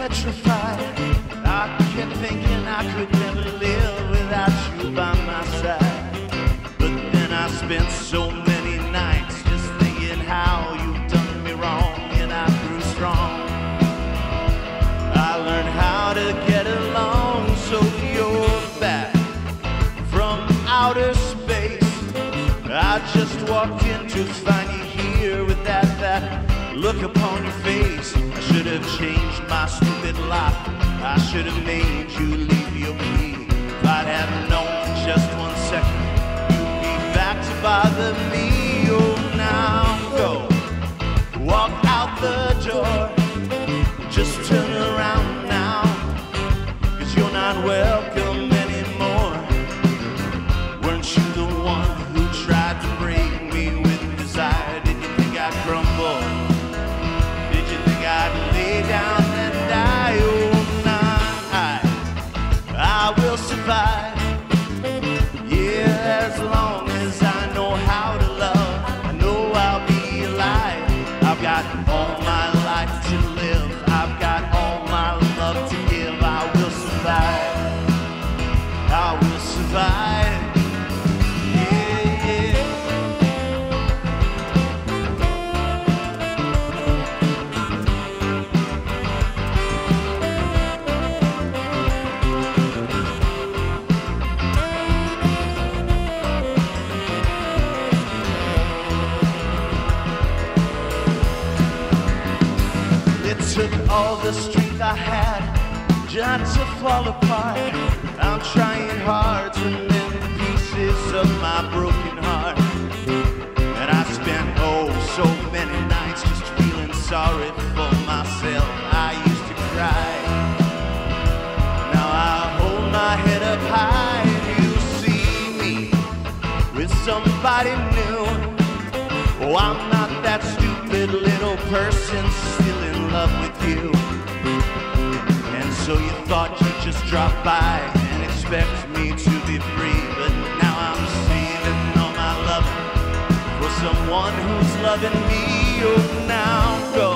petrified. I kept thinking I could never live without you by my side. But then I spent so many nights just thinking how you've done me wrong, and I grew strong. I learned how to get along, so you're back from outer space. I just walked in to find you here with that look upon your face. I should have changed my stupid lock. I should have made you leave your key. If I'd have known for just 1 second you'd be back to bother me. Oh, now go, walk out the door. Just turn around now, 'cause you're not welcome anymore. Weren't you the one who tried to break me with desire? Did you think I'd crumble? Did you think I'd lay down and die? Oh, I will survive. Yeah, as long as I know how to love, I know I'll be alive. I've got all my life to live. I've got all my love to give. I will survive. I will survive. Yeah, yeah. It took all the strength I had just to fall apart. I'm trying hard to mend the pieces of my broken heart. And I spent so many nights just feeling sorry for myself. I used to cry. Now I hold my head up high and you see me with somebody new. Oh, I'm not that stupid little person still in love with you. And so you thought you'd just drop by and expect me to be free. But now I'm saving all my love for someone who's loving me. Oh, now go,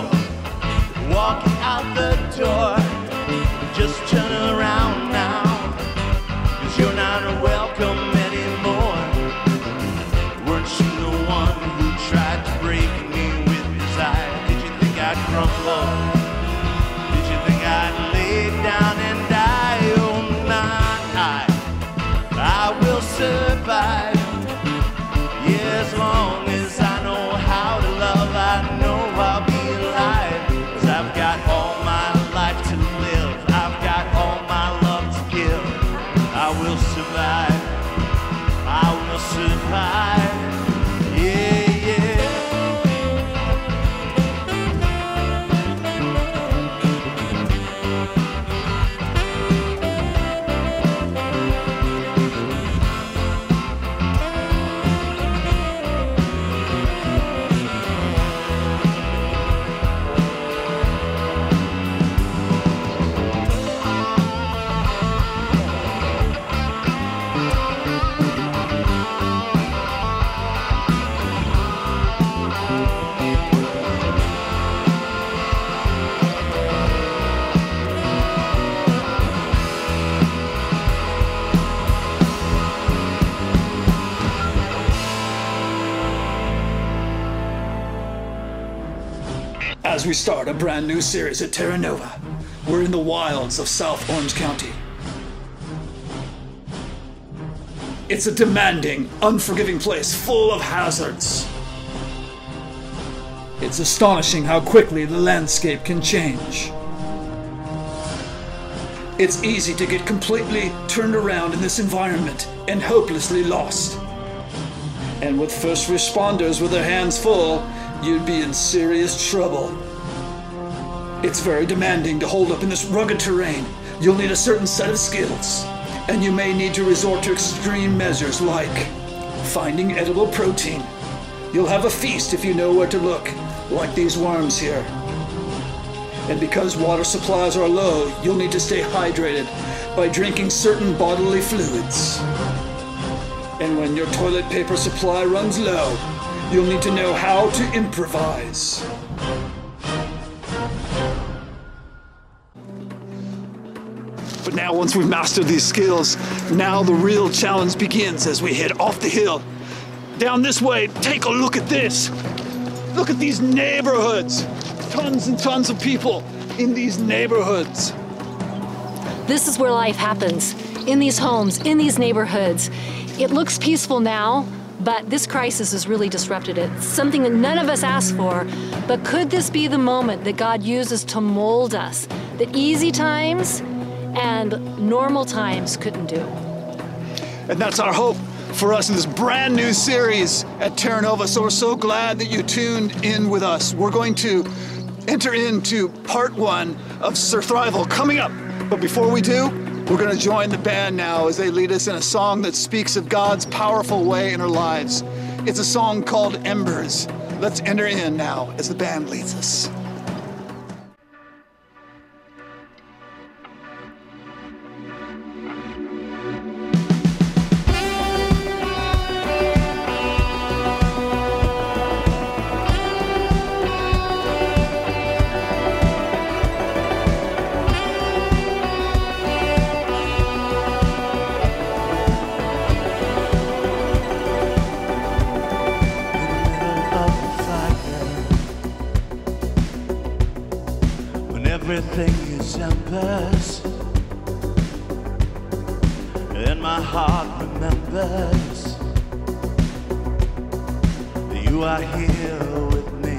walk out the door. Just turn around now, 'cause you're not welcome anymore. Weren't you the one who tried to break me with desire? Did you think I'd crumble? Did you think I'd lay down and die? Oh, not I will survive. Yeah, as long as I know how to love, I know I'll be alive. 'Cause I've got all my life to live. I've got all my love to give. I will survive. I will survive. Yeah, yeah. As we start a brand new series at TerraNova, we're in the wilds of South Orange County. It's a demanding, unforgiving place full of hazards. It's astonishing how quickly the landscape can change. It's easy to get completely turned around in this environment and hopelessly lost. And with first responders with their hands full, you'd be in serious trouble. It's very demanding to hold up in this rugged terrain. You'll need a certain set of skills, and you may need to resort to extreme measures like finding edible protein. You'll have a feast if you know where to look, like these worms here. And because water supplies are low, you'll need to stay hydrated by drinking certain bodily fluids. And when your toilet paper supply runs low, you'll need to know how to improvise. But now once we've mastered these skills, now the real challenge begins as we head off the hill. Down this way, take a look at this. Look at these neighborhoods. Tons and tons of people in these neighborhoods. This is where life happens, in these homes, in these neighborhoods. It looks peaceful now, but this crisis has really disrupted it. It's something that none of us asked for, but could this be the moment that God uses to mold us, that easy times and normal times couldn't do? And that's our hope for us in this brand new series at TerraNova. So we're so glad that you tuned in with us. We're going to enter into part 1 of Surthrival coming up. But before we do, we're going to join the band now as they lead us in a song that speaks of God's powerful way in our lives. It's a song called Embers. Let's enter in now as the band leads us. Everything is embers, and my heart remembers that you are here with me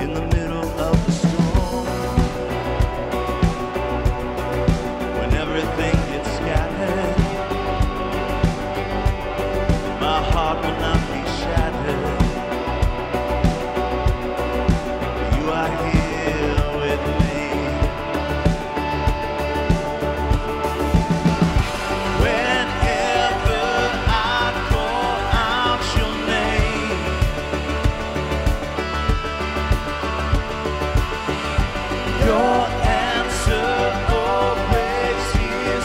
in the middle of the storm. When everything gets scattered, my heart will not be shattered. You are here with me. Whenever I call out your name, your answer always is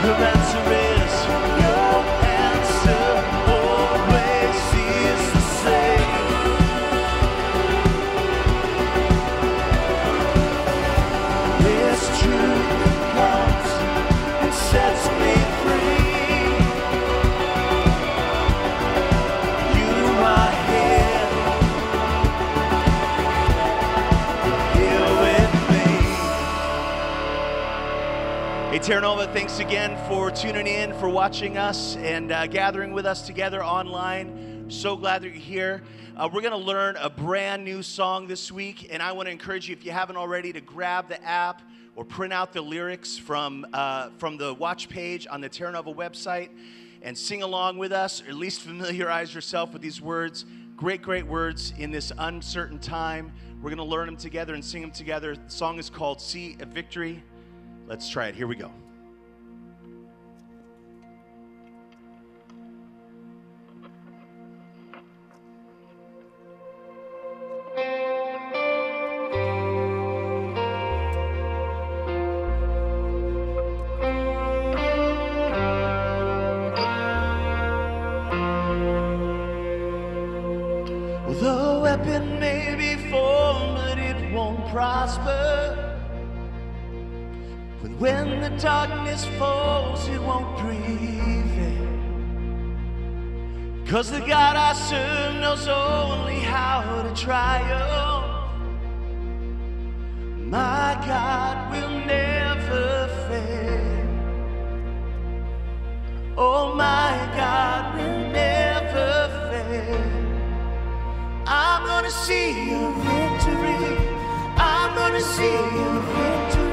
Her answer is, your answer always is the same. This truth comes and sets me free. You are here with me. Hey, TerraNova, thanks again for tuning in, for watching us, and gathering with us together online. So glad that you're here. We're going to learn a brand new song this week, and I want to encourage you, if you haven't already, to grab the app or print out the lyrics from the watch page on the TerraNova website and sing along with us, or at least familiarize yourself with these words. Great, great words in this uncertain time. We're going to learn them together and sing them together. The song is called See a Victory. Let's try it. Here we go. Well, the weapon may be formed, but it won't prosper. When the darkness falls, it won't prevail. 'Cause the God I serve knows only how to triumph. My God will never fail. Oh, my God will never fail. I'm gonna see a victory. I'm gonna see a victory.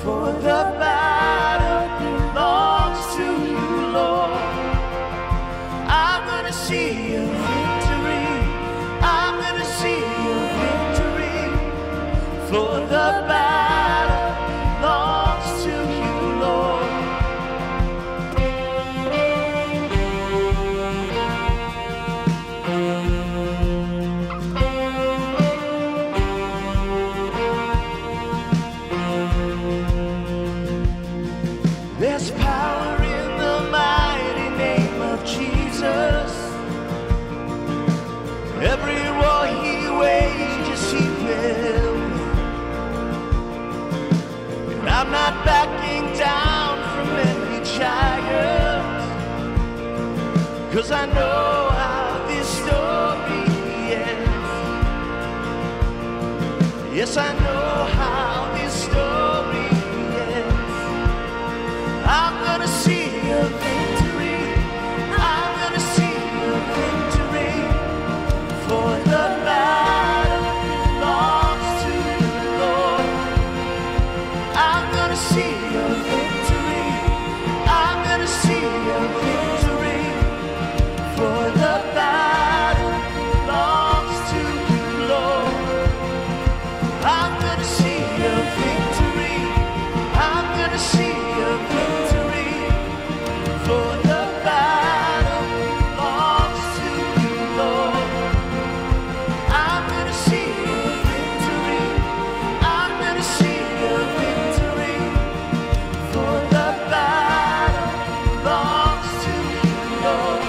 For the battle belongs to you, Lord. I'm gonna see a victory. I'm gonna see a victory. For the battle belongs to you, Lord. There's power in the mighty name of Jesus. Every war he wages, he will win. And I'm not backing down from any giant, 'cause I know how this story ends. Yes, I know how this story ends. I'm gonna see a victory. I'm gonna see a victory. For the battle belongs to you, Lord. I'm gonna see a victory. I'm gonna see a victory. For the battle belongs to you, Lord. I'm gonna see a victory. I'm gonna see a victory. For the battle belongs to you, Lord. I'm gonna see a victory. I'm gonna see a victory. For the battle belongs to you, Lord.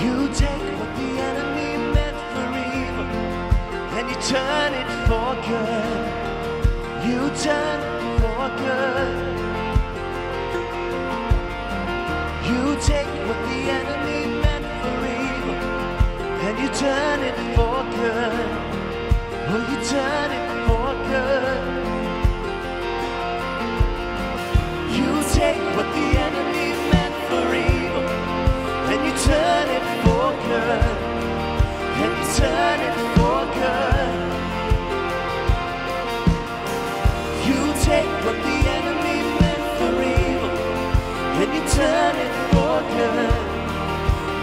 You take what the enemy meant for evil and you turn it for good. You turn it for good. You take what the enemy meant for evil and you turn it for good. Oh, you turn it for good. You take what the enemy meant for evil and you turn it for good. And you turn it for good. You take what the enemy meant for evil and you turn it for good.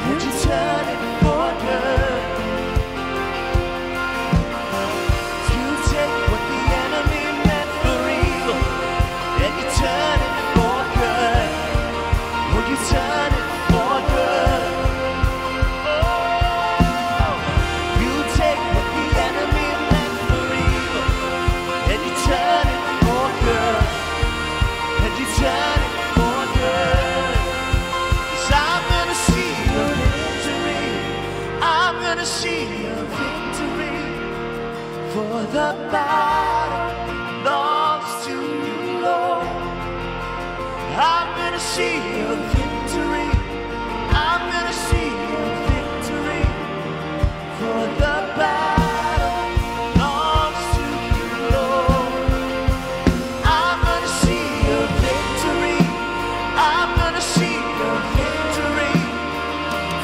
And you turn it for good. You take what the enemy meant for evil and you turn it for good. I'm gonna see your victory. I'm gonna see your victory. For the battle belongs to you, Lord. I'm gonna see your victory. I'm gonna see your victory.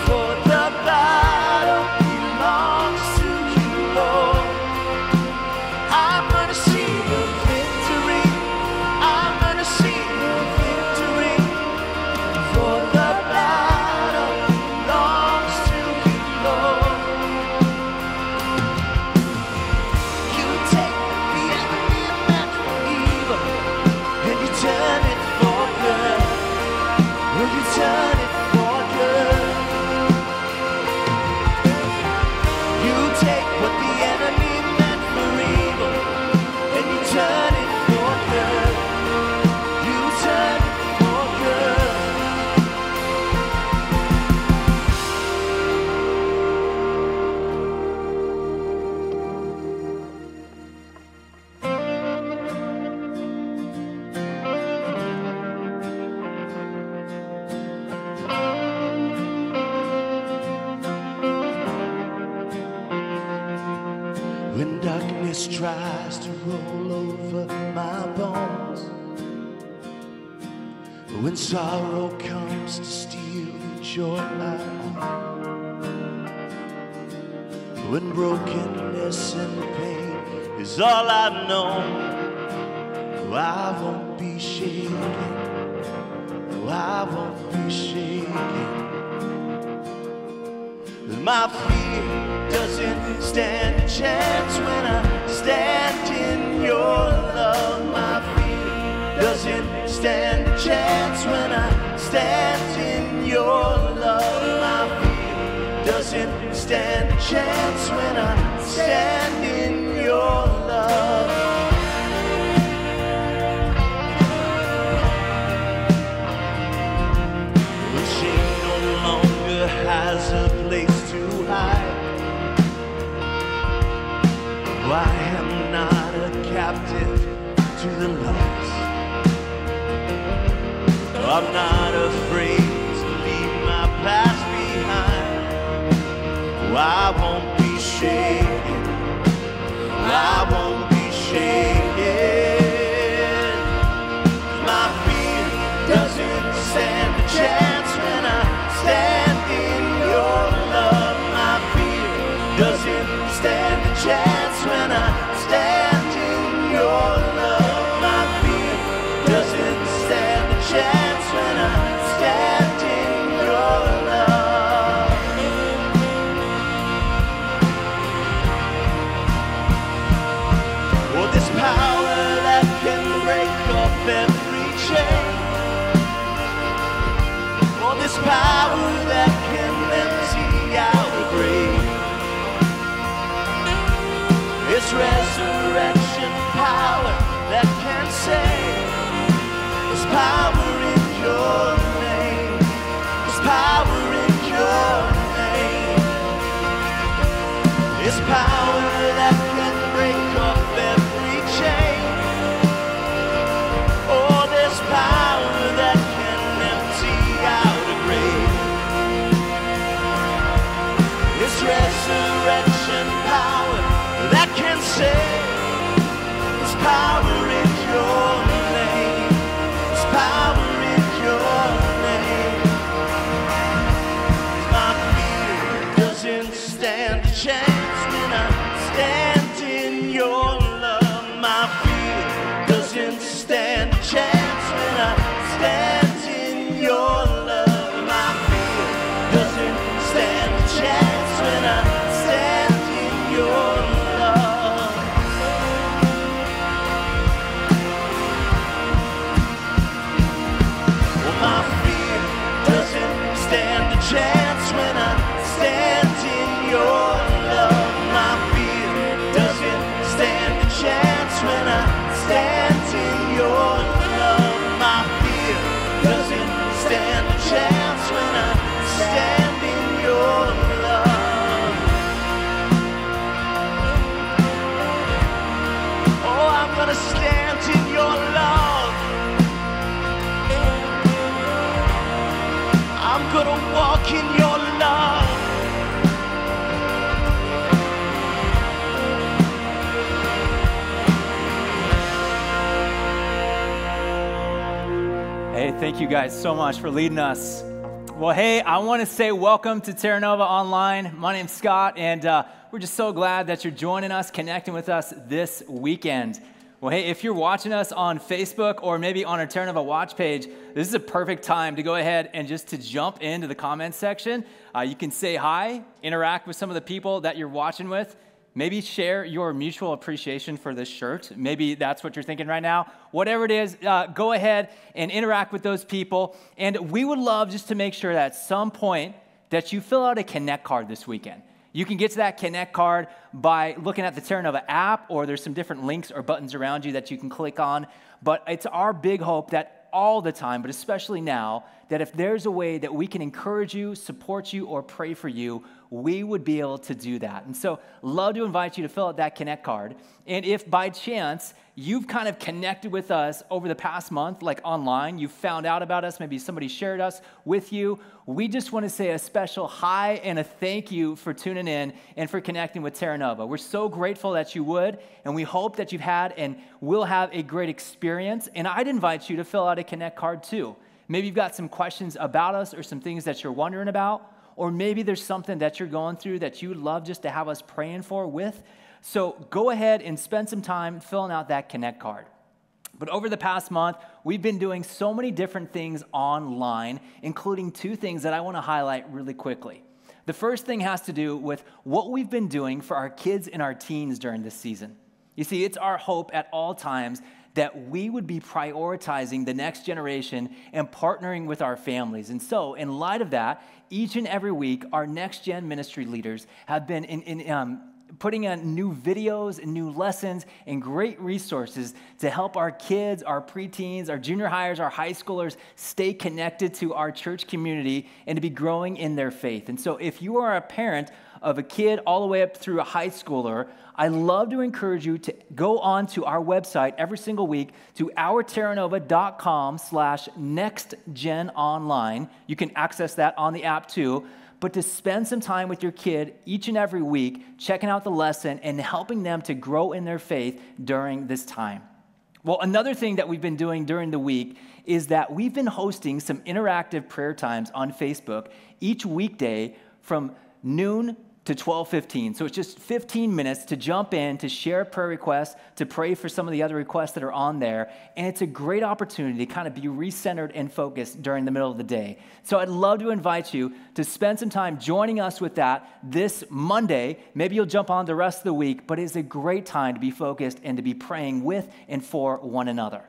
For the battle belongs to you, Lord. I'm gonna see your victory. I'm gonna see your victory. For the battle belongs to you, Lord. You take the enemy meant for evil, and you turn it for good. Will you turn it for good? You take what the enemy meant for evil, and you turn it for good. You turn it for good. When darkness tries to roll over my bones, when sorrow comes to steal the joy I own, when brokenness and pain is all I've known, oh, I won't be shaken. Oh, I won't be shaken. My fear doesn't stand a chance when I stand in your love. My fear doesn't stand a chance when I stand in your love. My fear doesn't stand a chance when I stand in your love. When shame no longer has a place to hide, I am not a captive to the lies. I'm not afraid to leave my past behind. I won't be shaken. I won't be shaken. My fear doesn't stand a chance when I stand in your love. My fear doesn't stand a chance when I stand in your love. My fear doesn't stand a chance when I stand in your love. gonna walk in your love. Hey, thank you guys so much for leading us. Well, hey, I want to say welcome to TerraNova Online. My name's Scott, and we're just so glad that you're joining us, connecting with us this weekend. Well, hey, if you're watching us on Facebook or maybe on our TerraNova watch page, this is a perfect time to go ahead and just to jump into the comments section. You can say hi, interact with some of the people that you're watching with. Maybe share your mutual appreciation for this shirt. Maybe that's what you're thinking right now. Whatever it is, go ahead and interact with those people. And we would love just to make sure that at some point that you fill out a Connect card this weekend. You can get to that Connect card by looking at the TerraNova app, or there's some different links or buttons around you that you can click on. But it's our big hope that all the time, but especially now, that if there's a way that we can encourage you, support you, or pray for you, we would be able to do that. And so love to invite you to fill out that Connect card. And if by chance you've kind of connected with us over the past month, like online, you found out about us, maybe somebody shared us with you, we just want to say a special hi and a thank you for tuning in and for connecting with TerraNova. We're so grateful that you would, and we hope that you've had and will have a great experience. And I'd invite you to fill out a Connect card too. Maybe you've got some questions about us or some things that you're wondering about, or maybe there's something that you're going through that you'd love just to have us praying for with. So go ahead and spend some time filling out that Connect card. But over the past month, we've been doing so many different things online, including two things that I want to highlight really quickly. The first thing has to do with what we've been doing for our kids and our teens during this season. You see, it's our hope at all times that we would be prioritizing the next generation and partnering with our families. And so, in light of that, each and every week, our next gen ministry leaders have been putting in new videos and new lessons and great resources to help our kids, our preteens, our junior hires, our high schoolers stay connected to our church community and to be growing in their faith. And so if you are a parent of a kid all the way up through a high schooler, I love to encourage you to go on to our website every single week to ourterranova.com/nextgenonline. You can access that on the app too. But to spend some time with your kid each and every week, checking out the lesson and helping them to grow in their faith during this time. Well, another thing that we've been doing during the week is that we've been hosting some interactive prayer times on Facebook each weekday from noon to 12:15. So it's just 15 minutes to jump in, to share a prayer request, to pray for some of the other requests that are on there. And it's a great opportunity to kind of be recentered and focused during the middle of the day. So I'd love to invite you to spend some time joining us with that this Monday. Maybe you'll jump on the rest of the week, but it's a great time to be focused and to be praying with and for one another.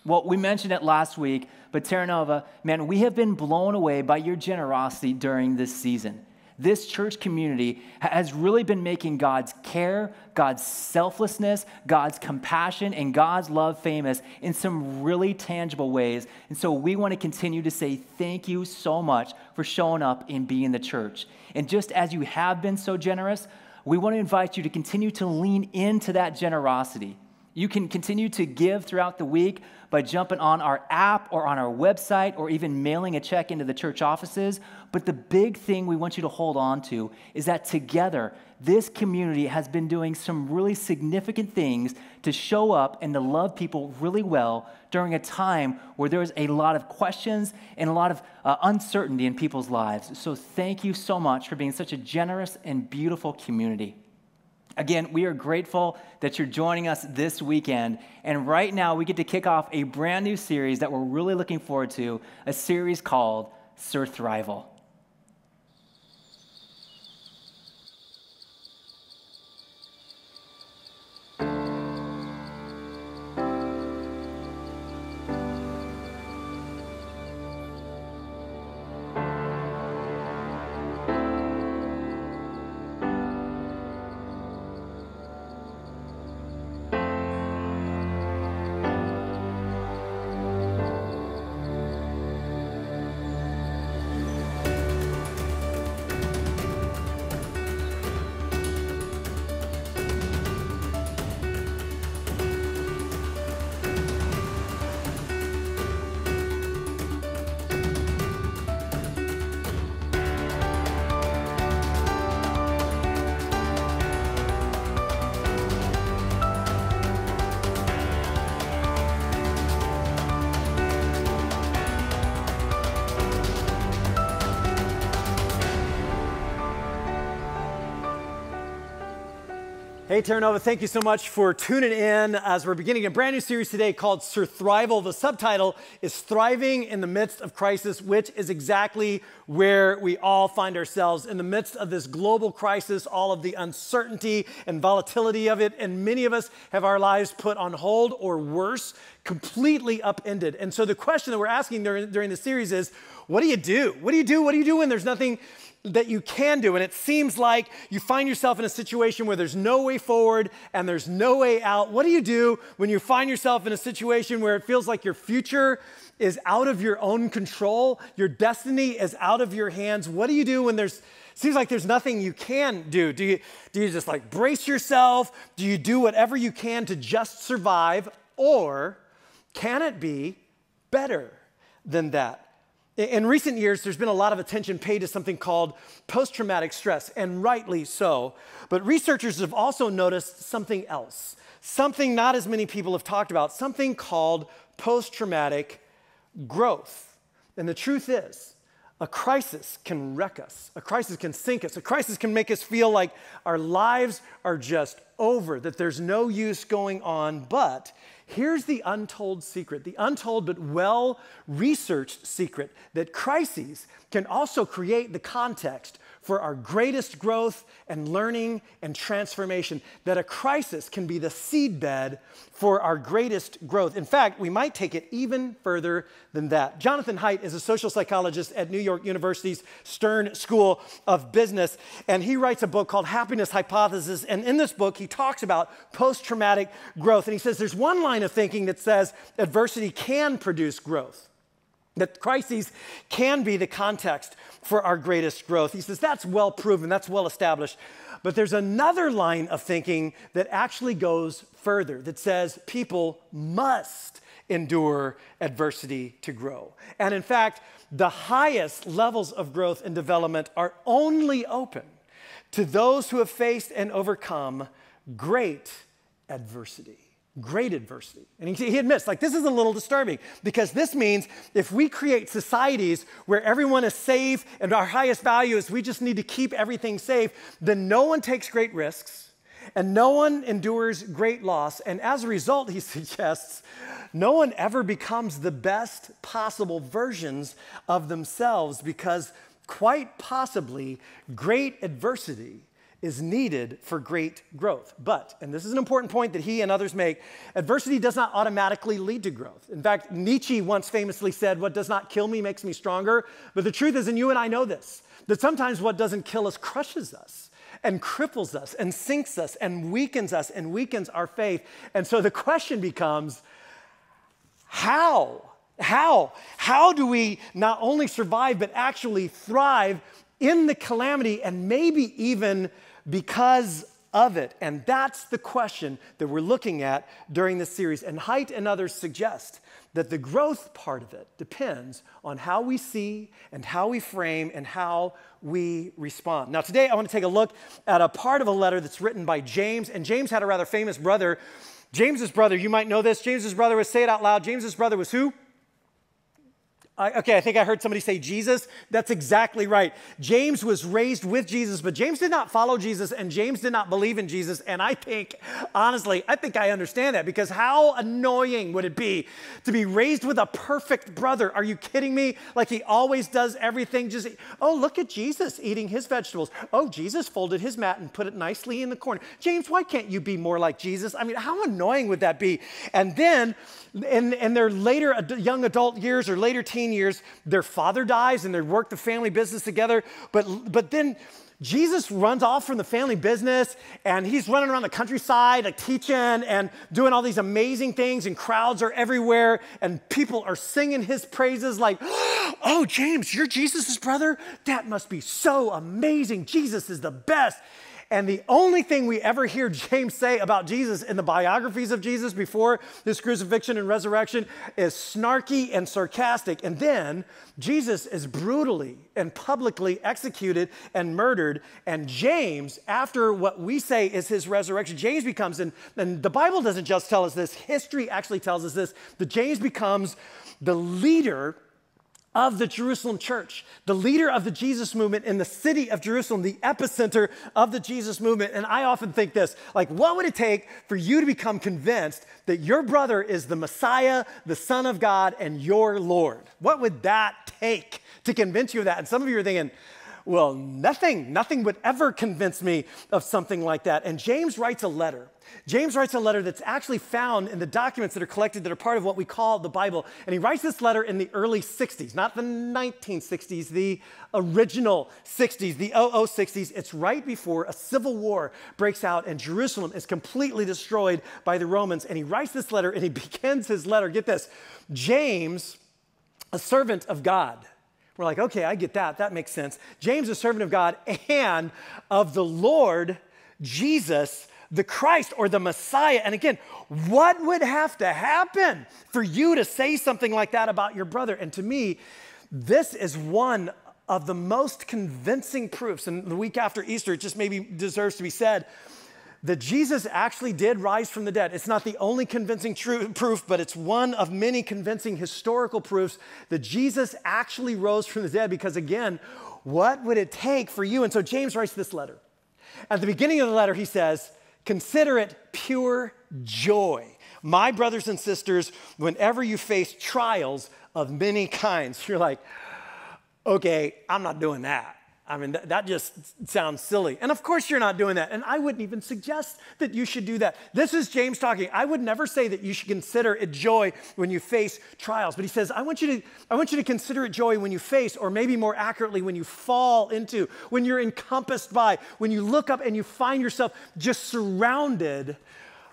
Well, we mentioned it last week, but TerraNova, man, we have been blown away by your generosity during this season. This church community has really been making God's care, God's selflessness, God's compassion, and God's love famous in some really tangible ways. And so we want to continue to say thank you so much for showing up and being the church. And just as you have been so generous, we want to invite you to continue to lean into that generosity. You can continue to give throughout the week by jumping on our app or on our website or even mailing a check into the church offices. But the big thing we want you to hold on to is that together, this community has been doing some really significant things to show up and to love people really well during a time where there was a lot of questions and a lot of uncertainty in people's lives. So thank you so much for being such a generous and beautiful community. Again, we are grateful that you're joining us this weekend. And right now, we get to kick off a brand new series that we're really looking forward to, a series called Surthrival. Hey, TerraNova, thank you so much for tuning in as we're beginning a brand new series today called Surthrival. The subtitle is Thriving in the Midst of Crisis, which is exactly where we all find ourselves in the midst of this global crisis, all of the uncertainty and volatility of it, and many of us have our lives put on hold or worse, completely upended. And so the question that we're asking during the series is, what do you do? What do you do? What do you do when there's nothing that you can do? And it seems like you find yourself in a situation where there's no way forward and there's no way out. What do you do when you find yourself in a situation where it feels like your future is out of your own control? Your destiny is out of your hands. What do you do when seems like there's nothing you can do? Do you just like brace yourself? Do you do whatever you can to just survive? Or can it be better than that? In recent years, there's been a lot of attention paid to something called post-traumatic stress, and rightly so. But researchers have also noticed something else, something not as many people have talked about, something called post-traumatic growth. And the truth is, a crisis can wreck us. A crisis can sink us. A crisis can make us feel like our lives are just over, that there's no use going on. But here's the untold secret, the untold but well-researched secret, that crises can also create the context for our greatest growth and learning and transformation, that a crisis can be the seedbed for our greatest growth. In fact, we might take it even further than that. Jonathan Haidt is a social psychologist at New York University's Stern School of Business, and he writes a book called Happiness Hypothesis, and in this book, he talks about post-traumatic growth, and he says there's one line of thinking that says adversity can produce growth, that crises can be the context for our greatest growth. He says that's well proven, that's well established. But there's another line of thinking that actually goes further, that says people must endure adversity to grow. And in fact, the highest levels of growth and development are only open to those who have faced and overcome great adversity. Great adversity. And he admits, like, this is a little disturbing, because this means if we create societies where everyone is safe and our highest value is we just need to keep everything safe, then no one takes great risks and no one endures great loss. And as a result, he suggests, no one ever becomes the best possible versions of themselves, because quite possibly great adversity is needed for great growth. But, and this is an important point that he and others make, adversity does not automatically lead to growth. In fact, Nietzsche once famously said, "What does not kill me makes me stronger." But the truth is, and you and I know this, that sometimes what doesn't kill us crushes us and cripples us and sinks us and weakens our faith. And so the question becomes, how do we not only survive but actually thrive in the calamity, and maybe even because of it? And that's the question that we're looking at during this series. And Haidt and others suggest that the growth part of it depends on how we see and how we frame and how we respond. Now, today I want to take a look at a part of a letter that's written by James. And James had a rather famous brother. James's brother, you might know this, James's brother was, say it out loud, James's brother was who? Okay, I think I heard somebody say Jesus. That's exactly right. James was raised with Jesus, but James did not follow Jesus, and James did not believe in Jesus. And I think, honestly, I understand that, because how annoying would it be to be raised with a perfect brother? Are you kidding me? Like, he always does everything just, oh, look at Jesus eating his vegetables. Oh, Jesus folded his mat and put it nicely in the corner. James, why can't you be more like Jesus? I mean, how annoying would that be? And then in their later young adult years or later teen years, their father dies and they work the family business together. But then Jesus runs off from the family business and he's running around the countryside, like teaching and doing all these amazing things, and crowds are everywhere and people are singing his praises like, oh, James, you're Jesus's brother? That must be so amazing. Jesus is the best. And the only thing we ever hear James say about Jesus in the biographies of Jesus before his crucifixion and resurrection is snarky and sarcastic. And then Jesus is brutally and publicly executed and murdered. And James, after what we say is his resurrection, James becomes, and the Bible doesn't just tell us this, history actually tells us this, that James becomes the leader of the Jerusalem church, the leader of the Jesus movement in the city of Jerusalem, the epicenter of the Jesus movement. And I often think this, like, what would it take for you to become convinced that your brother is the Messiah, the Son of God, and your Lord? What would that take to convince you of that? And some of you are thinking, well, nothing would ever convince me of something like that. And James writes a letter. James writes a letter that's actually found in the documents that are collected that are part of what we call the Bible. And he writes this letter in the early 60s, not the 1960s, the original 60s, the 60s. It's right before a civil war breaks out and Jerusalem is completely destroyed by the Romans. And he writes this letter and he begins his letter, get this, James, a servant of God. We're like, okay, I get that. That makes sense. James, a servant of God and of the Lord Jesus, the Christ or the Messiah. And again, what would have to happen for you to say something like that about your brother? And to me, this is one of the most convincing proofs. And the week after Easter, it just maybe deserves to be said, that Jesus actually did rise from the dead. It's not the only convincing proof, but it's one of many convincing historical proofs that Jesus actually rose from the dead, because again, what would it take for you? And so James writes this letter. At the beginning of the letter, he says, consider it pure joy, my brothers and sisters, whenever you face trials of many kinds. You're like, okay, I'm not doing that. I mean, that just sounds silly. And of course you're not doing that. And I wouldn't even suggest that you should do that. This is James talking. I would never say that you should consider it joy when you face trials. But he says, I want you to consider it joy when you face, or maybe more accurately, when you fall into, when you're encompassed by, when you look up and you find yourself just surrounded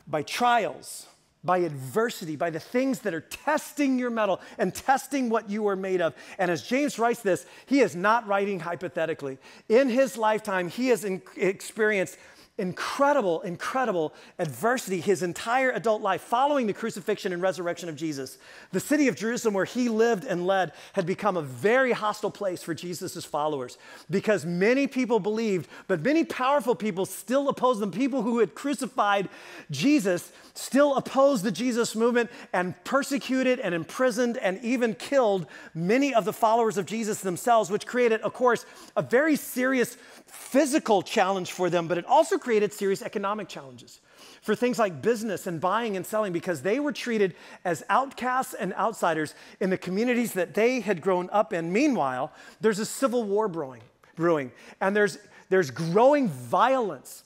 by trials, by adversity, by the things that are testing your mettle and testing what you are made of. And as James writes this, he is not writing hypothetically. In his lifetime, he has experienced incredible adversity his entire adult life following the crucifixion and resurrection of Jesus. The city of Jerusalem, where he lived and led, had become a very hostile place for Jesus' followers because many people believed, but many powerful people still opposed them. People who had crucified Jesus still opposed the Jesus movement and persecuted and imprisoned and even killed many of the followers of Jesus themselves, which created, of course, a very serious physical challenge for them, but it also created serious economic challenges for things like business and buying and selling, because they were treated as outcasts and outsiders in the communities that they had grown up in. Meanwhile, there's a civil war brewing, and there's growing violence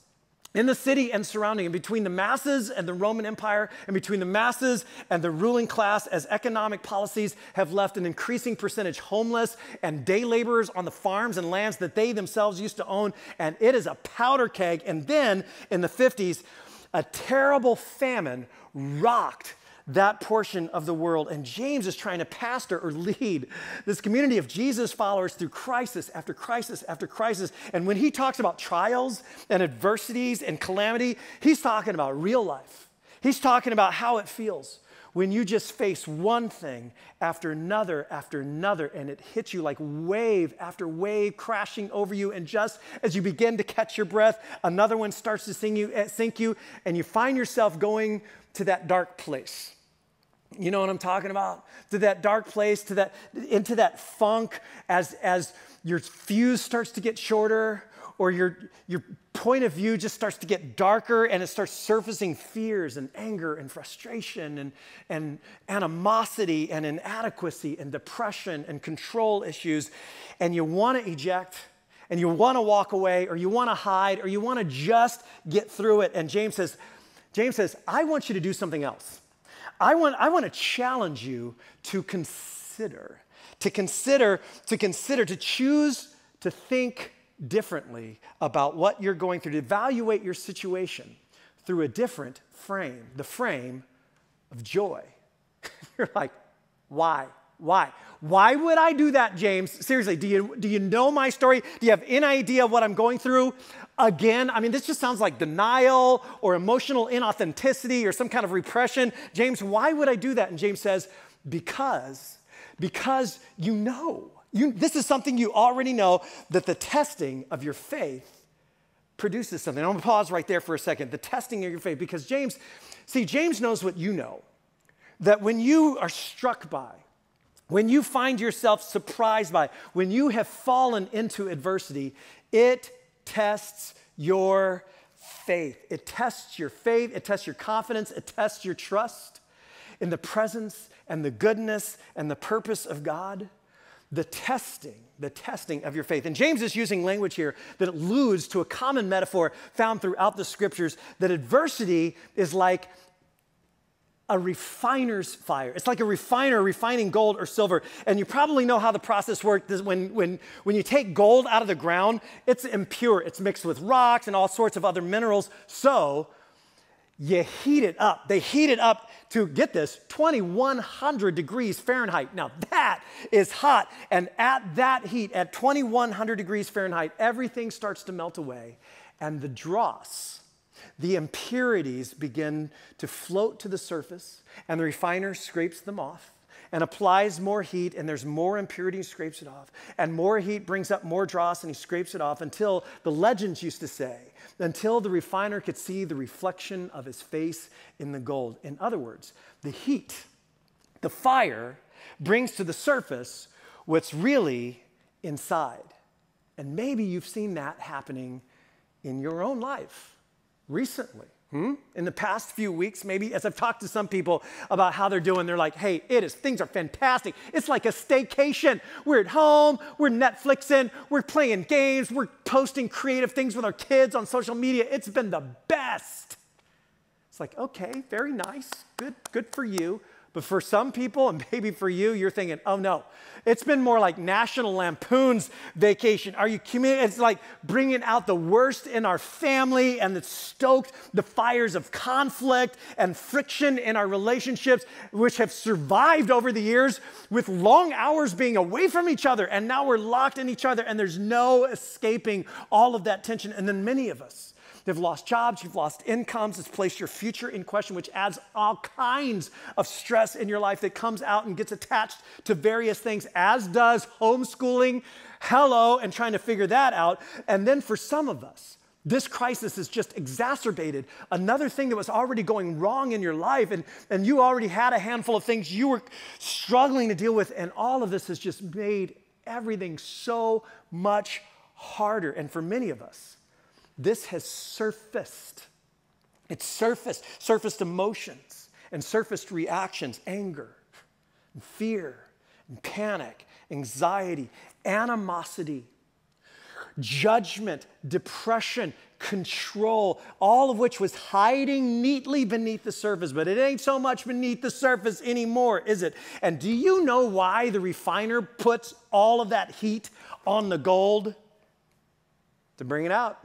in the city and surrounding, and between the masses and the Roman Empire, and between the masses and the ruling class, as economic policies have left an increasing percentage homeless and day laborers on the farms and lands that they themselves used to own. And it is a powder keg. And then in the 50s, a terrible famine rocked that portion of the world. And James is trying to pastor or lead this community of Jesus followers through crisis after crisis after crisis. And when he talks about trials and adversities and calamity, he's talking about real life. He's talking about how it feels when you just face one thing after another, and it hits you like wave after wave crashing over you. And just as you begin to catch your breath, another one starts to sink you, and you find yourself going to that dark place. You know what I'm talking about? To that dark place, into that funk as your fuse starts to get shorter, or your point of view just starts to get darker, and it starts surfacing fears and anger and frustration and animosity and inadequacy and depression and control issues. And you want to eject, and you want to walk away, or you want to hide, or you want to just get through it. And James says, I want you to do something else. I want to challenge you to consider, to choose to think differently about what you're going through, to evaluate your situation through a different frame, the frame of joy. You're like, why? Why would I do that, James? Seriously, do you know my story? Do you have any idea what I'm going through? Again, I mean, this just sounds like denial or emotional inauthenticity or some kind of repression. James, why would I do that? And James says, because you know. This is something you already know, that the testing of your faith produces something. I'm going to pause right there for a second. The testing of your faith, because James knows what you know, that when you are struck by when you find yourself surprised by, when you have fallen into adversity, it tests your faith. It tests your faith, it tests your confidence, it tests your trust in the presence and the goodness and the purpose of God. The testing of your faith. And James is using language here that alludes to a common metaphor found throughout the scriptures, that adversity is like a refiner's fire. It's like a refiner refining gold or silver. And you probably know how the process works. When you take gold out of the ground, it's impure. It's mixed with rocks and all sorts of other minerals. So you heat it up. They heat it up to, get this, 2,100 degrees Fahrenheit. Now that is hot. And at that heat, at 2,100 degrees Fahrenheit, everything starts to melt away. And the dross, the impurities begin to float to the surface, and the refiner scrapes them off and applies more heat, and there's more impurity, and scrapes it off. And more heat brings up more dross, and he scrapes it off until, the legends used to say, until the refiner could see the reflection of his face in the gold. In other words, the heat, the fire, brings to the surface what's really inside. And maybe you've seen that happening in your own life recently. In the past few weeks, maybe, as I've talked to some people about how they're doing, they're like, hey, things are fantastic. It's like a staycation. We're at home, we're Netflixing, we're playing games, we're posting creative things with our kids on social media. It's been the best. It's like, okay, very nice, good for you. But for some people, and maybe for you, you're thinking, oh no, it's been more like National Lampoon's Vacation. It's like bringing out the worst in our family, and it's stoked the fires of conflict and friction in our relationships, which have survived over the years with long hours being away from each other. And now we're locked in each other, and there's no escaping all of that tension. And then many of us, they've lost jobs, you've lost incomes, it's placed your future in question, which adds all kinds of stress in your life that comes out and gets attached to various things, as does homeschooling, and trying to figure that out. And then for some of us, this crisis has just exacerbated another thing that was already going wrong in your life, and you already had a handful of things you were struggling to deal with, and all of this has just made everything so much harder. And for many of us, this has surfaced. It's surfaced emotions and surfaced reactions, anger, and fear, and panic, anxiety, animosity, judgment, depression, control, all of which was hiding neatly beneath the surface. But it ain't so much beneath the surface anymore, is it? And do you know why the refiner puts all of that heat on the gold? To bring it out.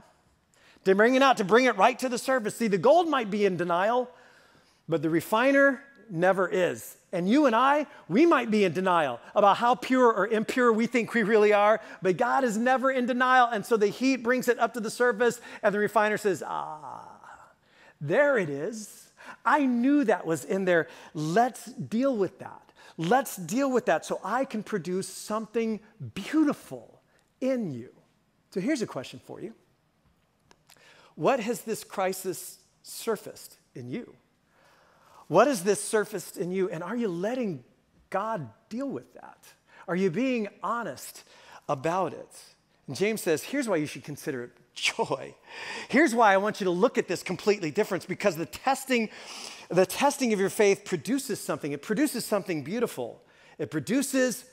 To bring it right to the surface. See, the gold might be in denial, but the refiner never is. And you and I, we might be in denial about how pure or impure we think we really are, but God is never in denial. And so the heat brings it up to the surface, and the refiner says, there it is. I knew that was in there. Let's deal with that. Let's deal with that so I can produce something beautiful in you. So here's a question for you. What has this crisis surfaced in you? What has this surfaced in you? And are you letting God deal with that? Are you being honest about it? And James says, here's why you should consider it joy. Here's why I want you to look at this completely different, because the testing of your faith produces something. It produces something beautiful. It produces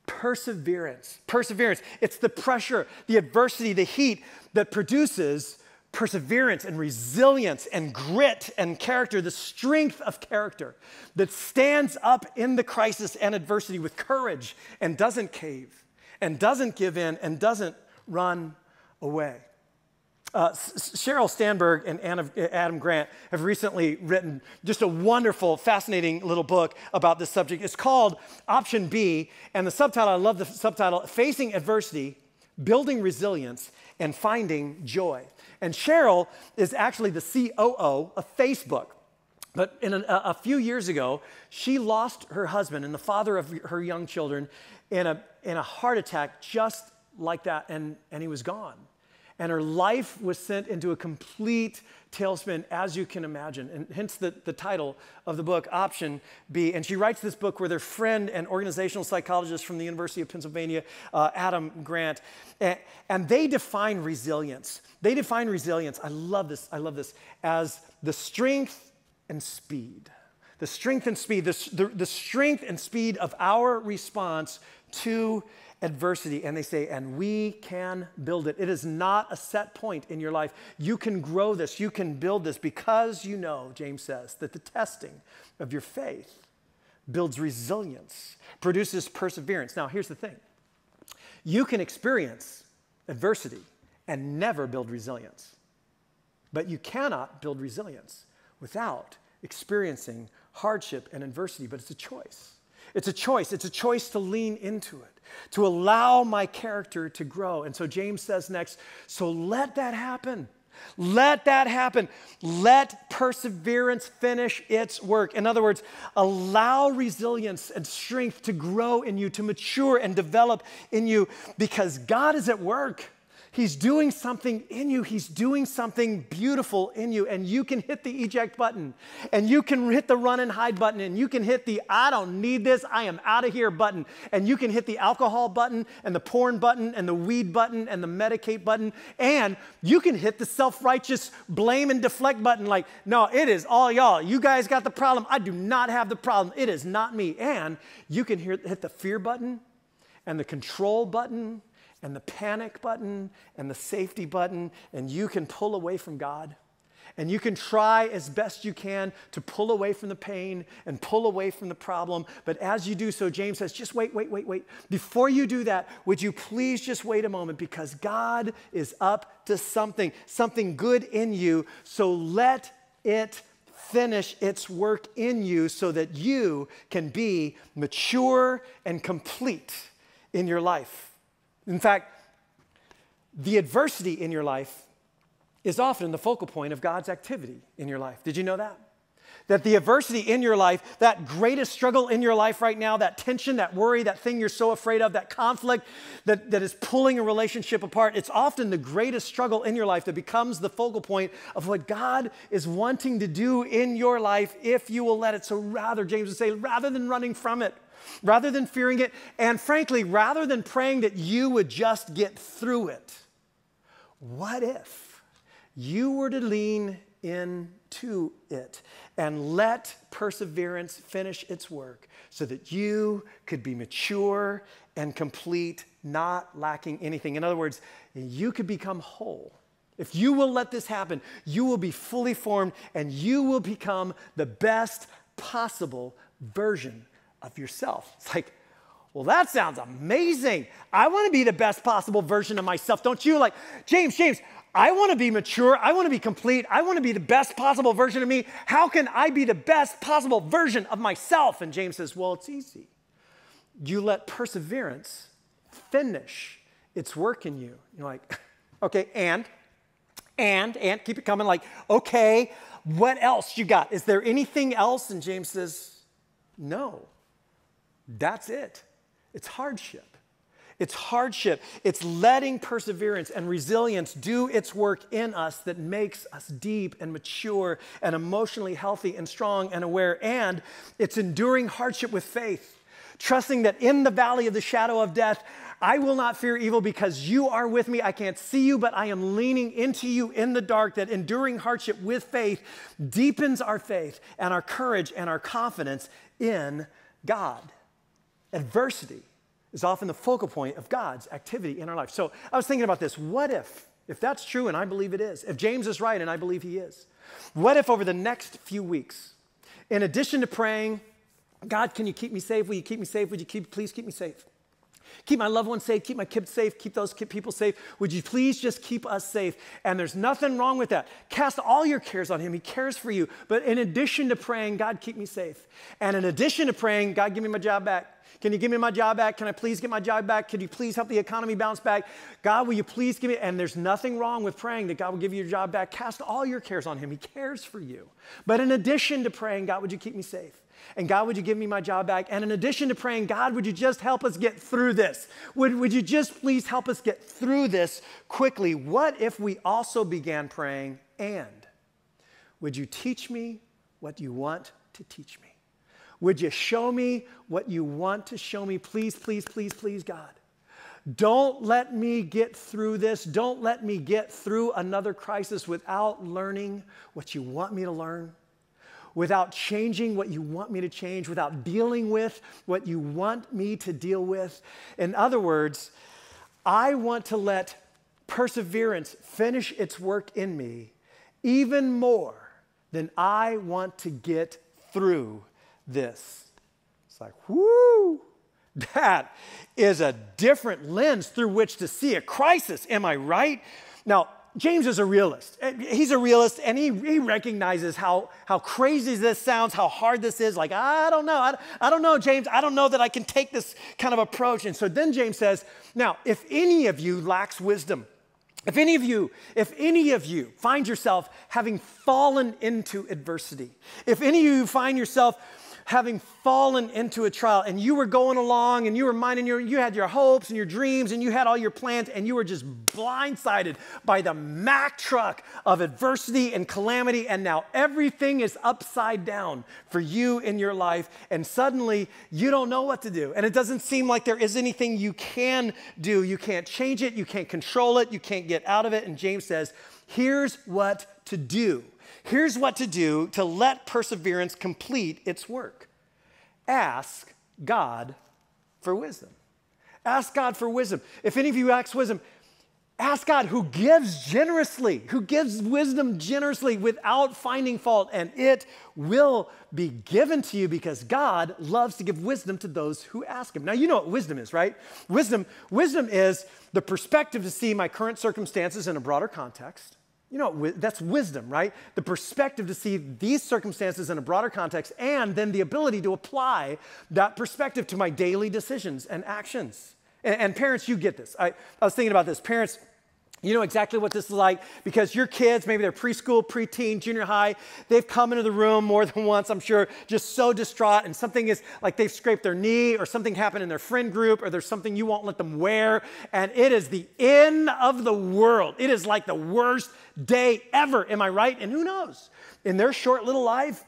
perseverance. Perseverance. It's the pressure, the adversity, the heat that produces perseverance and resilience and grit and character, the strength of character that stands up in the crisis and adversity with courage and doesn't cave and doesn't give in and doesn't run away. Sheryl Sandberg and Adam Grant have recently written just a wonderful, fascinating little book about this subject. It's called Option B, and the subtitle, I love the subtitle, Facing Adversity, Building Resilience, and Finding Joy. And Sheryl is actually the COO of Facebook. But a few years ago, she lost her husband and the father of her young children in a heart attack just like that, and he was gone. and her life was sent into a complete tailspin, as you can imagine, and hence the title of the book, Option B. And she writes this book with her friend and organizational psychologist from the University of Pennsylvania, Adam Grant, and they define resilience. They define resilience, I love this, as the strength and speed. The strength and speed, the strength and speed of our response to adversity. And they say, and we can build it. It is not a set point in your life. You can grow this, you can build this, because you know, James says, that the testing of your faith builds resilience, produces perseverance. Now, here's the thing. You can experience adversity and never build resilience. But you cannot build resilience without experiencing hardship and adversity. But it's a choice. It's a choice. It's a choice to lean into it, to allow my character to grow. And so James says next, so let that happen. Let that happen. Let perseverance finish its work. In other words, allow resilience and strength to grow in you, to mature and develop in you, because God is at work. He's doing something in you. He's doing something beautiful in you. And you can hit the eject button. And you can hit the run and hide button. And you can hit the I don't need this, I am out of here button. And you can hit the alcohol button and the porn button and the weed button and the medicate button. And you can hit the self-righteous blame and deflect button like, no, it is all y'all. You guys got the problem. I do not have the problem. It is not me. And you can hit the fear button and the control button and the panic button and the safety button, and you can pull away from God. And you can try as best you can to pull away from the pain and pull away from the problem. But as you do so, James says, just wait. Before you do that, would you please just wait a moment, because God is up to something good in you. So let it finish its work in you so that you can be mature and complete in your life. In fact, the adversity in your life is often the focal point of God's activity in your life. Did you know that? That the adversity in your life, that greatest struggle in your life right now, that tension, that worry, that thing you're so afraid of, that conflict that is pulling a relationship apart, it's often the greatest struggle in your life that becomes the focal point of what God is wanting to do in your life if you will let it. So rather, James would say, rather than running from it, rather than fearing it, and frankly, rather than praying that you would just get through it, what if you were to lean into it and let perseverance finish its work so that you could be mature and complete, not lacking anything? In other words, you could become whole. If you will let this happen, you will be fully formed and you will become the best possible version of yourself. It's like, well, that sounds amazing. I want to be the best possible version of myself. Don't you? Like, James, I want to be mature. I want to be complete. I want to be the best possible version of me. How can I be the best possible version of myself? And James says, well, it's easy. You let perseverance finish its work in you. You're like, okay, and keep it coming. Like, okay, what else you got? Is there anything else? And James says, no. That's it. It's hardship. It's hardship. It's letting perseverance and resilience do its work in us that makes us deep and mature and emotionally healthy and strong and aware. And it's enduring hardship with faith, trusting that in the valley of the shadow of death, I will not fear evil because you are with me. I can't see you, but I am leaning into you in the dark. That enduring hardship with faith deepens our faith and our courage and our confidence in God. Adversity is often the focal point of God's activity in our life. So I was thinking about this. What if that's true, and I believe it is, if James is right, and I believe he is, what if over the next few weeks, in addition to praying, God, can you keep me safe? Will you keep me safe? Would you please keep me safe? Keep my loved ones safe, keep my kids safe, keep those people safe. Would you please just keep us safe? And there's nothing wrong with that. Cast all your cares on him. He cares for you. But in addition to praying, God, keep me safe. And in addition to praying, God, give me my job back. Can you give me my job back? Can I please get my job back? Could you please help the economy bounce back? God, will you please give me? And there's nothing wrong with praying that God will give you your job back. Cast all your cares on him. He cares for you. But in addition to praying, God, would you keep me safe? And God, would you give me my job back? And in addition to praying, God, would you just help us get through this? Would you just please help us get through this quickly? What if we also began praying, and would you teach me what you want to teach me? Would you show me what you want to show me? Please, please, please, please, God. Don't let me get through this. Don't let me get through another crisis without learning what you want me to learn, without changing what you want me to change, without dealing with what you want me to deal with. In other words, I want to let perseverance finish its work in me even more than I want to get through this. It's like, whoo! That is a different lens through which to see a crisis. Am I right? Now, James is a realist. He's a realist, and he recognizes how crazy this sounds, how hard this is. Like, I don't know. I don't know, James. I don't know that I can take this kind of approach. And so then James says, now, if any of you lacks wisdom, if any of you find yourself having fallen into adversity, if any of you find yourself having fallen into a trial, and you were going along and you were minding you had your hopes and your dreams and you had all your plans, and you were just blindsided by the Mack truck of adversity and calamity, and now everything is upside down for you in your life, and suddenly you don't know what to do, and it doesn't seem like there is anything you can do. You can't change it, you can't control it, you can't get out of it. And James says, here's what to do. Here's what to do to let perseverance complete its work. Ask God for wisdom. Ask God for wisdom. If any of you ask wisdom, ask God, who gives generously, who gives wisdom generously without finding fault, and it will be given to you, because God loves to give wisdom to those who ask him. Now, you know what wisdom is, right? Wisdom is the perspective to see my current circumstances in a broader context. You know, that's wisdom, right? The perspective to see these circumstances in a broader context, and then the ability to apply that perspective to my daily decisions and actions. And parents, you get this. I was thinking about this. Parents, you know exactly what this is like, because your kids, maybe they're preschool, preteen, junior high, they've come into the room more than once, I'm sure, just so distraught, and something is like they've scraped their knee, or something happened in their friend group, or there's something you won't let them wear, and it is the end of the world. It is like the worst day ever, am I right? And who knows? In their short little life,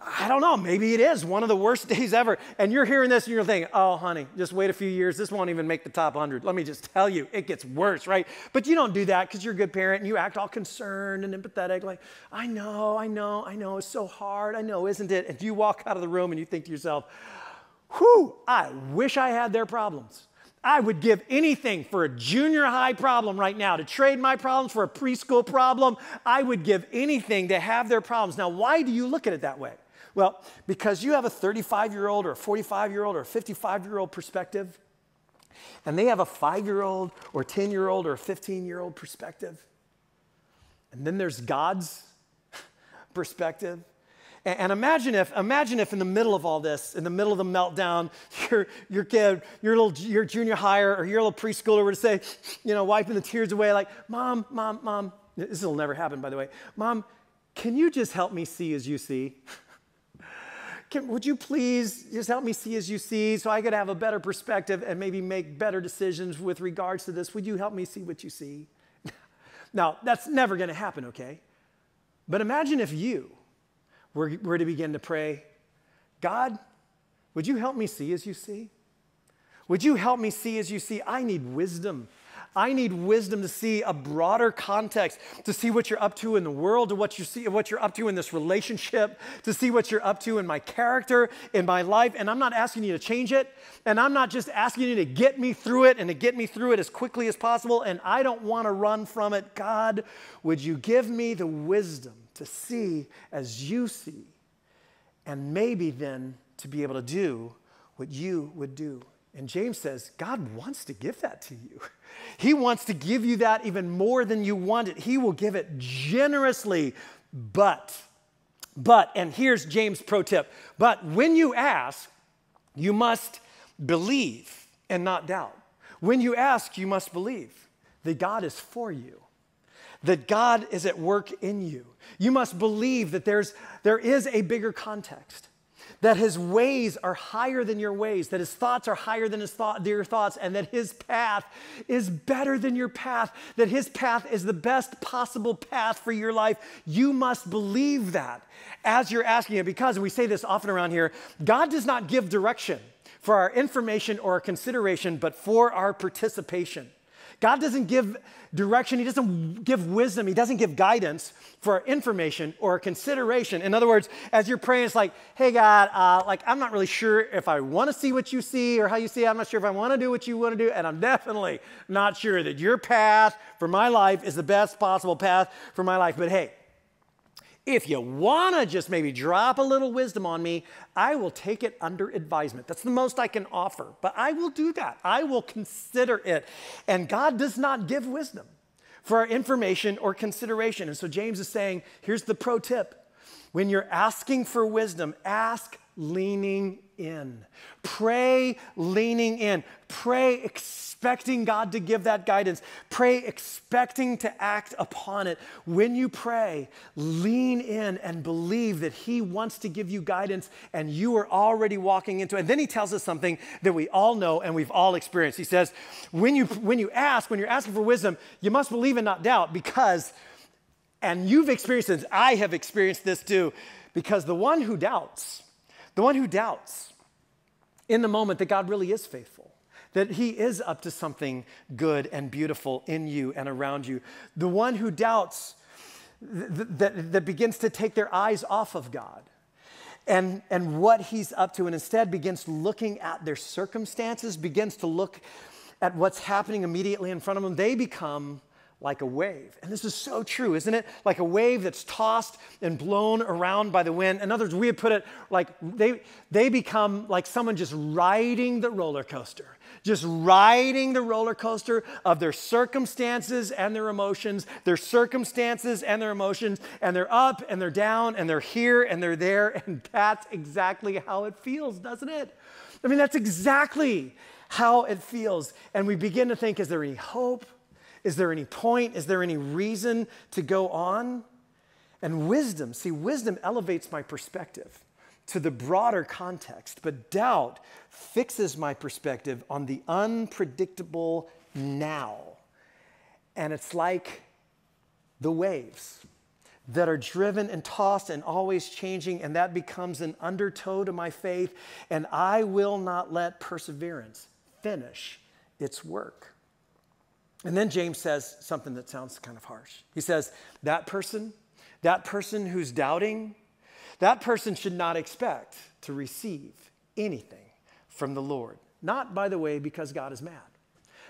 I don't know, maybe it is one of the worst days ever. And you're hearing this and you're thinking, oh, honey, just wait a few years. This won't even make the top 100. Let me just tell you, it gets worse, right? But you don't do that because you're a good parent, and you act all concerned and empathetic, like, I know, it's so hard. I know, isn't it? And you walk out of the room and you think to yourself, whew, I wish I had their problems. I would give anything for a junior high problem right now, to trade my problems for a preschool problem. I would give anything to have their problems. Now, why do you look at it that way? Well, because you have a 35-year-old or a 45-year-old or a 55-year-old perspective, and they have a 5-year-old or 10-year-old or a 15-year-old perspective. And then there's God's perspective. And imagine if in the middle of all this, in the middle of the meltdown, your kid, your junior higher or your little preschooler were to say, you know, wiping the tears away, like, Mom, this will never happen, by the way. Mom, can you just help me see as you see? Would you please just help me see as you see, so I could have a better perspective and maybe make better decisions with regards to this? Would you help me see what you see? Now, that's never going to happen, okay? But imagine if you were to begin to pray, God, would you help me see as you see? Would you help me see as you see? I need wisdom. I need wisdom to see a broader context, to see what you're up to in the world, to what you're up to in this relationship, to see what you're up to in my character, in my life. And I'm not asking you to change it, and I'm not just asking you to get me through it and to get me through it as quickly as possible, and I don't want to run from it. God, would you give me the wisdom to see as you see, and maybe then to be able to do what you would do. And James says, God wants to give that to you. He wants to give you that even more than you want it. He will give it generously, but, and here's James' pro tip, but when you ask, you must believe and not doubt. When you ask, you must believe that God is for you, that God is at work in you. You must believe that there is a bigger context, that his ways are higher than your ways, that his thoughts are higher than your thoughts, and that his path is better than your path, that his path is the best possible path for your life. You must believe that as you're asking it, because we say this often around here, God does not give direction for our information or our consideration, but for our participation. God doesn't give direction. He doesn't give wisdom. He doesn't give guidance for our information or our consideration. In other words, as you're praying, it's like, hey, God, I'm not really sure if I want to see what you see or how you see it. I'm not sure if I want to do what you want to do. And I'm definitely not sure that your path for my life is the best possible path for my life. But hey, if you want to just maybe drop a little wisdom on me, I will take it under advisement. That's the most I can offer, but I will do that. I will consider it. And God does not give wisdom for our information or consideration. And so James is saying, here's the pro tip. When you're asking for wisdom, ask leaning in. Pray leaning in. Pray expecting God to give that guidance. Pray expecting to act upon it. When you pray, lean in and believe that he wants to give you guidance and you are already walking into it. And then he tells us something that we all know and we've all experienced. He says, when you're asking for wisdom, you must believe and not doubt because, and you've experienced this, I have experienced this too, because the one who doubts in the moment that God really is faithful, that he is up to something good and beautiful in you and around you. The one who doubts that begins to take their eyes off of God and what he's up to and instead begins looking at their circumstances, begins to look at what's happening immediately in front of them, they become like a wave. And this is so true, isn't it? Like a wave that's tossed and blown around by the wind. In other words, we would put it like they become like someone just riding the roller coaster. Just riding the roller coaster of their circumstances and their emotions, and they're up and they're down and they're here and they're there, and that's exactly how it feels, doesn't it? I mean, that's exactly how it feels. And we begin to think, is there any hope? Is there any point? Is there any reason to go on? And wisdom elevates my perspective to the broader context, but doubt fixes my perspective on the unpredictable now. And it's like the waves that are driven and tossed and always changing, and that becomes an undertow to my faith, and I will not let perseverance finish its work. And then James says something that sounds kind of harsh. He says, that person who's doubting, that person should not expect to receive anything from the Lord. Not, by the way, because God is mad.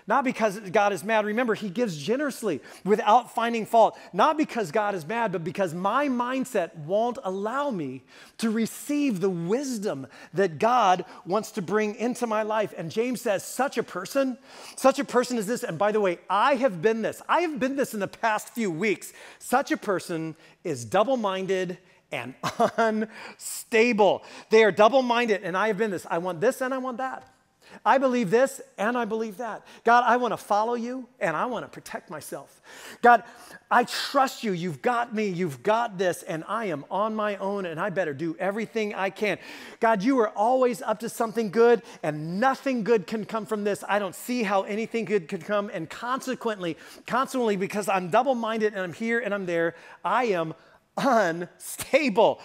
Not because God is mad. Remember, he gives generously without finding fault. Not because God is mad, but because my mindset won't allow me to receive the wisdom that God wants to bring into my life. And James says, such a person is this. And by the way, I have been this in the past few weeks. Such a person is double-minded and unstable. They are double-minded, and I have been this. I want this and I want that. I believe this and I believe that. God, I want to follow you and I want to protect myself. God, I trust you. You've got me. You've got this, and I am on my own, and I better do everything I can. God, you are always up to something good, and nothing good can come from this. I don't see how anything good could come, and consequently, because I'm double-minded and I'm here and I'm there, I am unstable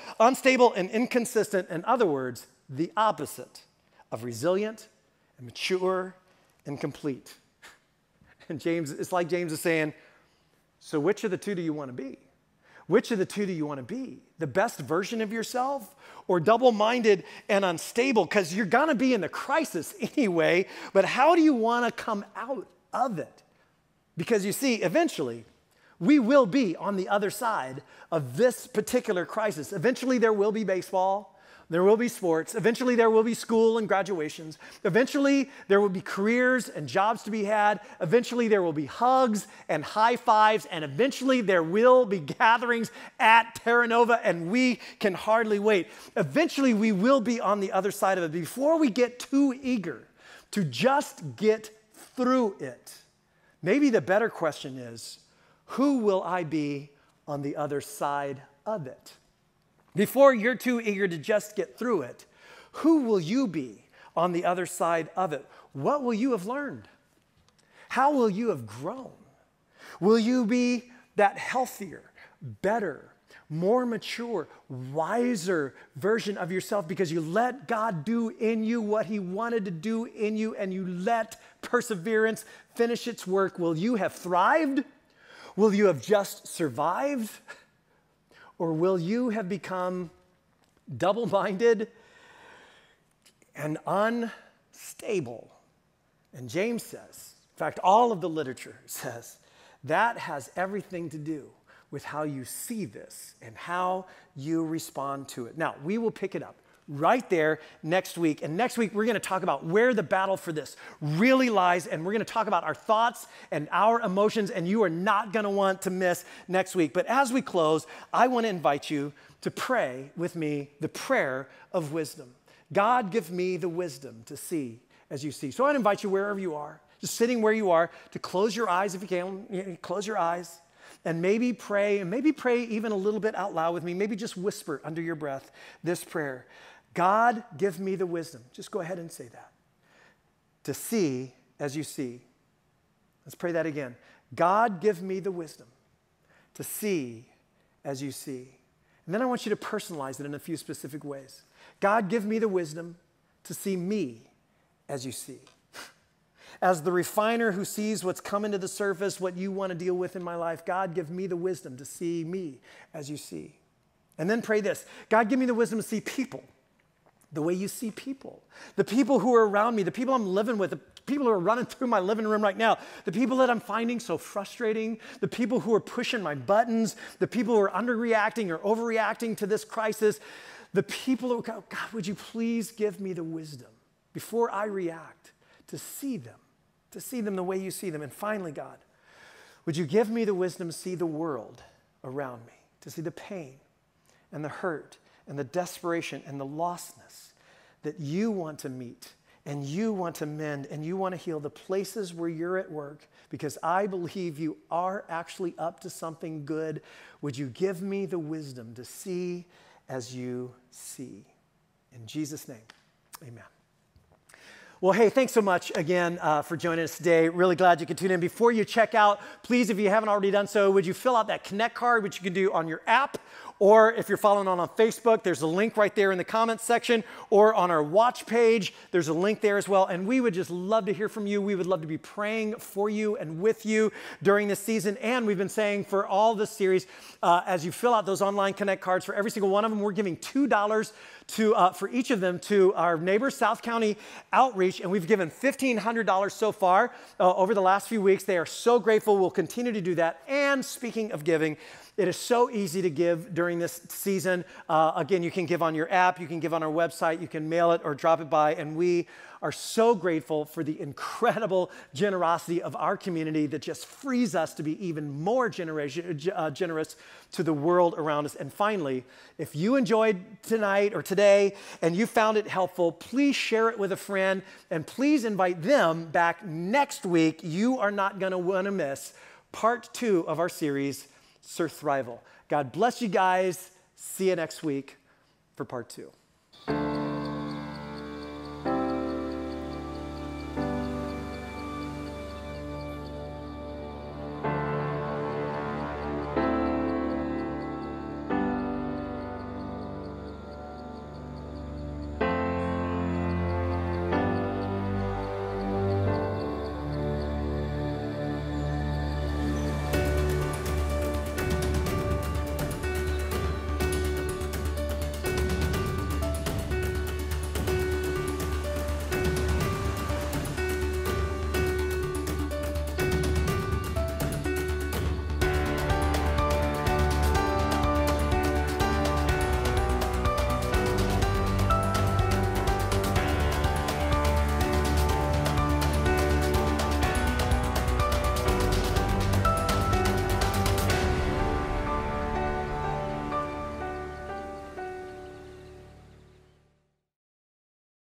and inconsistent. In other words, the opposite of resilient and mature and complete. And it's like James is saying, so which of the two do you want to be? Which of the two do you want to be? The best version of yourself or double-minded and unstable? Because you're going to be in the crisis anyway, but how do you want to come out of it? Because you see, eventually, we will be on the other side of this particular crisis. Eventually, there will be baseball. There will be sports. Eventually, there will be school and graduations. Eventually, there will be careers and jobs to be had. Eventually, there will be hugs and high fives. And eventually, there will be gatherings at TerraNova, and we can hardly wait. Eventually, we will be on the other side of it. Before we get too eager to just get through it, maybe the better question is, who will I be on the other side of it? Before you're too eager to just get through it, Who will you be on the other side of it? What will you have learned? How will you have grown? Will you be that healthier, better, more mature, wiser version of yourself because you let God do in you what he wanted to do in you and you let perseverance finish its work? Will you have thrived? Will you have just survived? Or will you have become double-minded and unstable? And James says, in fact, all of the literature says, that has everything to do with how you see this and how you respond to it. Now, we will pick it up right there next week. And next week, we're going to talk about where the battle for this really lies. And we're going to talk about our thoughts and our emotions. And you are not going to want to miss next week. But as we close, I want to invite you to pray with me the prayer of wisdom. God, give me the wisdom to see as you see. So I invite you wherever you are, just sitting where you are, to close your eyes if you can. Close your eyes. And maybe pray even a little bit out loud with me. Maybe just whisper under your breath this prayer. God, give me the wisdom. Just go ahead and say that. To see as you see. Let's pray that again. God, give me the wisdom to see as you see. And then I want you to personalize it in a few specific ways. God, give me the wisdom to see me as you see. As the refiner who sees what's coming to the surface, what you want to deal with in my life, God, give me the wisdom to see me as you see. And then pray this. God, give me the wisdom to see people the way you see people. The people who are around me, the people I'm living with, the people who are running through my living room right now, the people that I'm finding so frustrating, the people who are pushing my buttons, the people who are underreacting or overreacting to this crisis, the people who go, God, would you please give me the wisdom before I react to see them the way you see them. And finally, God, would you give me the wisdom to see the world around me, to see the pain and the hurt and the desperation and the lostness that you want to meet and you want to mend and you want to heal the places where you're at work, because I believe you are actually up to something good. Would you give me the wisdom to see as you see? In Jesus' name, amen. Well, hey, thanks so much again for joining us today. Really glad you could tune in. Before you check out, please, if you haven't already done so, would you fill out that Connect card, which you can do on your app, or if you're following on Facebook, there's a link right there in the comments section, or on our watch page, there's a link there as well. And we would just love to hear from you. We would love to be praying for you and with you during this season. And we've been saying for all this series, as you fill out those online Connect cards, for every single one of them, we're giving $2 for each of them to our Neighbors South County Outreach, and we've given $1,500 so far over the last few weeks. They are so grateful. We'll continue to do that. And speaking of giving, it is so easy to give during this season. Again, you can give on your app, you can give on our website, you can mail it or drop it by, and we are so grateful for the incredible generosity of our community that just frees us to be even more generous to the world around us. And finally, if you enjoyed tonight or today and you found it helpful, please share it with a friend and please invite them back next week. You are not going to want to miss part 2 of our series, Surthrival. God bless you guys. See you next week for part 2.